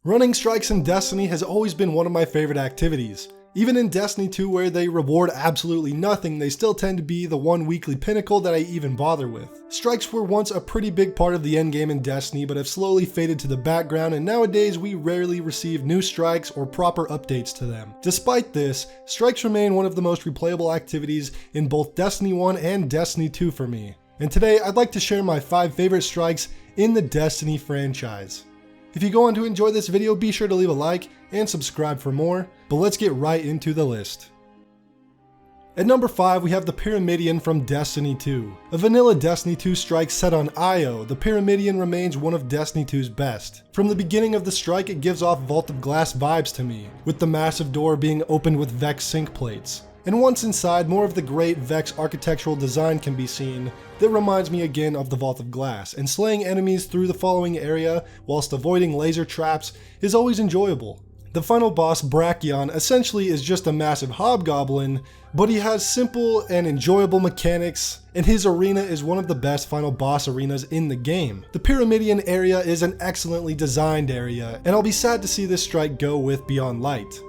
Running strikes in Destiny has always been one of my favorite activities. Even in Destiny 2 where they reward absolutely nothing, they still tend to be the one weekly pinnacle that I even bother with. Strikes were once a pretty big part of the endgame in Destiny, but have slowly faded to the background, and nowadays we rarely receive new strikes or proper updates to them. Despite this, strikes remain one of the most replayable activities in both Destiny 1 and Destiny 2 for me. And today I'd like to share my 5 favorite strikes in the Destiny franchise. If you go on to enjoy this video, be sure to leave a like and subscribe for more, but let's get right into the list. At number 5, we have the Pyramidion from Destiny 2. A vanilla Destiny 2 strike set on Io, the Pyramidion remains one of Destiny 2's best. From the beginning of the strike, it gives off Vault of Glass vibes to me, with the massive door being opened with Vex sync plates. And once inside, more of the great Vex architectural design can be seen that reminds me again of the Vault of Glass, and slaying enemies through the following area whilst avoiding laser traps is always enjoyable. The final boss, Brachyon, essentially is just a massive hobgoblin, but he has simple and enjoyable mechanics, and his arena is one of the best final boss arenas in the game. The Pyramidion area is an excellently designed area, and I'll be sad to see this strike go with Beyond Light.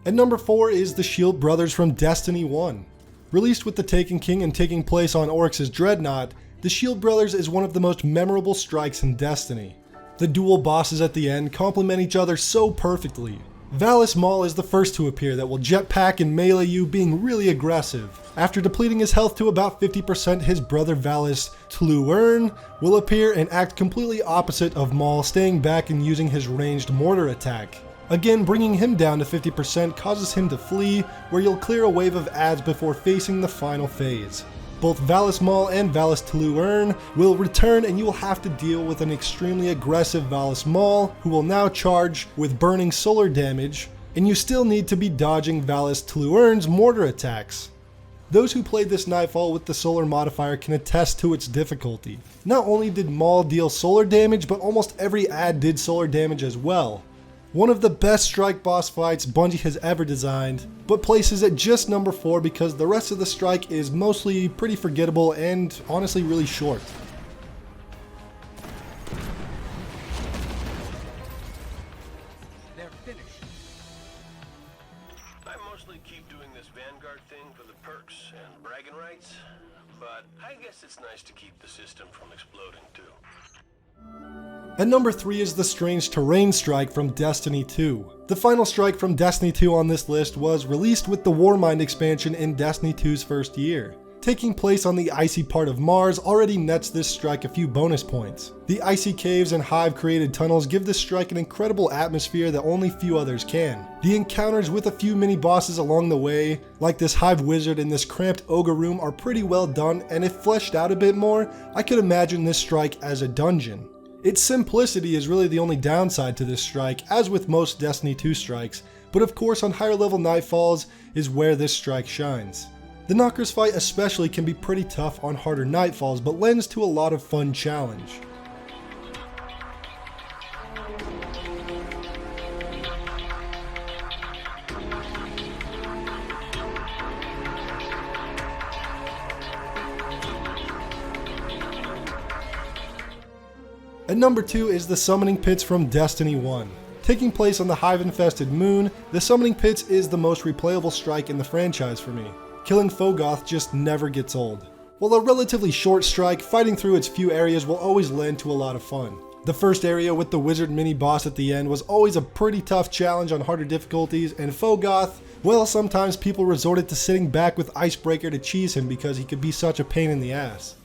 At number 4 is the Shield Brothers from Destiny 1. Released with the Taken King and taking place on Oryx's Dreadnought, the Shield Brothers is one of the most memorable strikes in Destiny. The dual bosses at the end complement each other so perfectly. Valis Maul is the first to appear that will jetpack and melee you, being really aggressive. After depleting his health to about 50%, his brother Valis Tlu'urn will appear and act completely opposite of Maul, staying back and using his ranged mortar attack. Again, bringing him down to 50% causes him to flee, where you'll clear a wave of adds before facing the final phase. Both Valis Maul and Valis Tlu'urn will return, and you will have to deal with an extremely aggressive Valis Maul, who will now charge with burning solar damage, and you still need to be dodging Valis Tlu'urn's mortar attacks. Those who played this Nightfall with the solar modifier can attest to its difficulty. Not only did Maul deal solar damage, but almost every add did solar damage as well. One of the best strike boss fights Bungie has ever designed, but places it just number 4 because the rest of the strike is mostly pretty forgettable and honestly really short. They're finished. I mostly keep doing this Vanguard thing for the perks and bragging rights, but I guess it's nice to keep the system from exploding too. At number 3 is the Strange Terrain strike from Destiny 2. The final strike from Destiny 2 on this list was released with the Warmind expansion in Destiny 2's first year. Taking place on the icy part of Mars already nets this strike a few bonus points. The icy caves and hive-created tunnels give this strike an incredible atmosphere that only few others can. The encounters with a few mini-bosses along the way, like this hive wizard in this cramped ogre room, are pretty well done, and if fleshed out a bit more, I could imagine this strike as a dungeon. Its simplicity is really the only downside to this strike, as with most Destiny 2 strikes, but of course on higher level Nightfalls is where this strike shines. The Knockers fight especially can be pretty tough on harder Nightfalls, but lends to a lot of fun challenge. At number 2 is the Summoning Pits from Destiny 1. Taking place on the hive-infested moon, the Summoning Pits is the most replayable strike in the franchise for me. Killing Fogoth just never gets old. While a relatively short strike, fighting through its few areas will always lend to a lot of fun. The first area with the wizard mini-boss at the end was always a pretty tough challenge on harder difficulties, and Fogoth, well, sometimes people resorted to sitting back with Icebreaker to cheese him because he could be such a pain in the ass.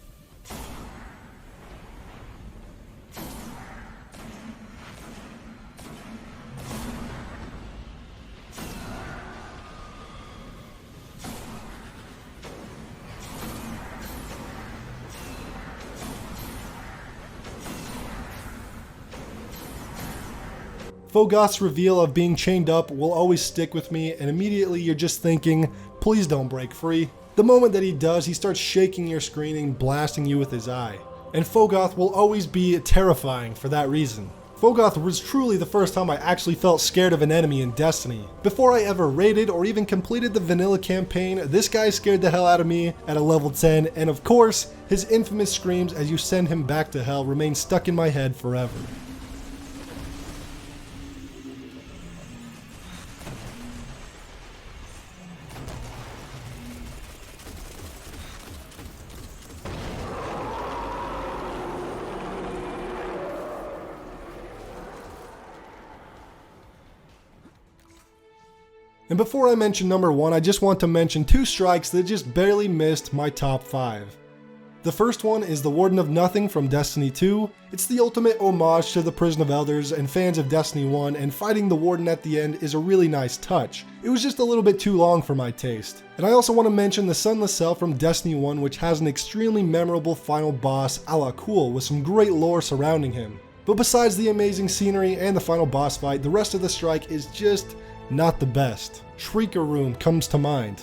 Fogoth's reveal of being chained up will always stick with me, and immediately you're just thinking, please don't break free. The moment that he does, he starts shaking your screen and blasting you with his eye. And Fogoth will always be terrifying for that reason. Fogoth was truly the first time I actually felt scared of an enemy in Destiny. Before I ever raided or even completed the vanilla campaign, this guy scared the hell out of me at a level 10, and of course, his infamous screams as you send him back to hell remain stuck in my head forever. And before I mention number 1, I just want to mention 2 strikes that just barely missed my top 5. The first one is the Warden of Nothing from Destiny 2. It's the ultimate homage to the Prison of Elders and fans of Destiny 1, and fighting the Warden at the end is a really nice touch. It was just a little bit too long for my taste. And I also want to mention the sunlessel from Destiny 1, which has an extremely memorable final boss a la Cool with some great lore surrounding him. But besides the amazing scenery and the final boss fight, the rest of the strike is just not the best. Shrieker Room comes to mind.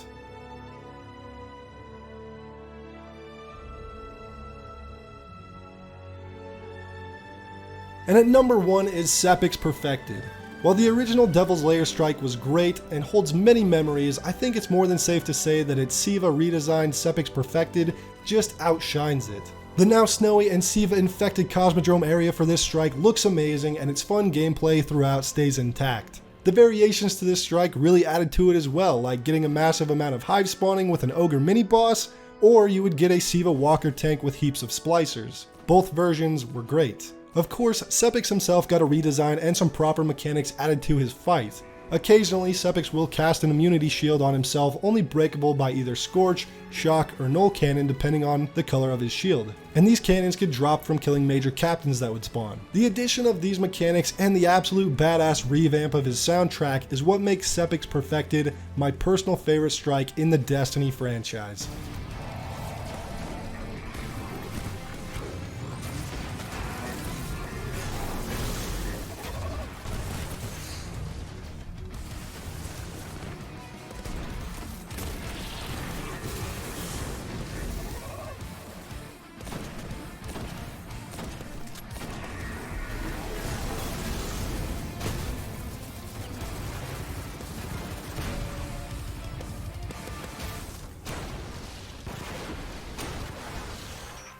And at number 1 is Sepiks Perfected. While the original Devil's Lair strike was great and holds many memories, I think it's more than safe to say that its Siva redesigned Sepiks Perfected just outshines it. The now snowy and Siva infected Cosmodrome area for this strike looks amazing, and its fun gameplay throughout stays intact. The variations to this strike really added to it as well, like getting a massive amount of hive spawning with an ogre mini-boss, or you would get a Siva walker tank with heaps of splicers. Both versions were great. Of course, Sepiks himself got a redesign and some proper mechanics added to his fight. Occasionally, Sepiks will cast an immunity shield on himself, only breakable by either Scorch, Shock, or Null Cannon depending on the color of his shield. And these cannons could drop from killing major captains that would spawn. The addition of these mechanics and the absolute badass revamp of his soundtrack is what makes Sepiks Perfected my personal favorite strike in the Destiny franchise.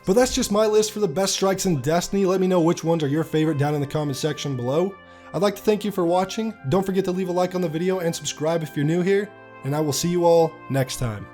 But that's just my list for the best strikes in Destiny. Let me know which ones are your favorite down in the comment section below. I'd like to thank you for watching. Don't forget to leave a like on the video and subscribe if you're new here, and I will see you all next time.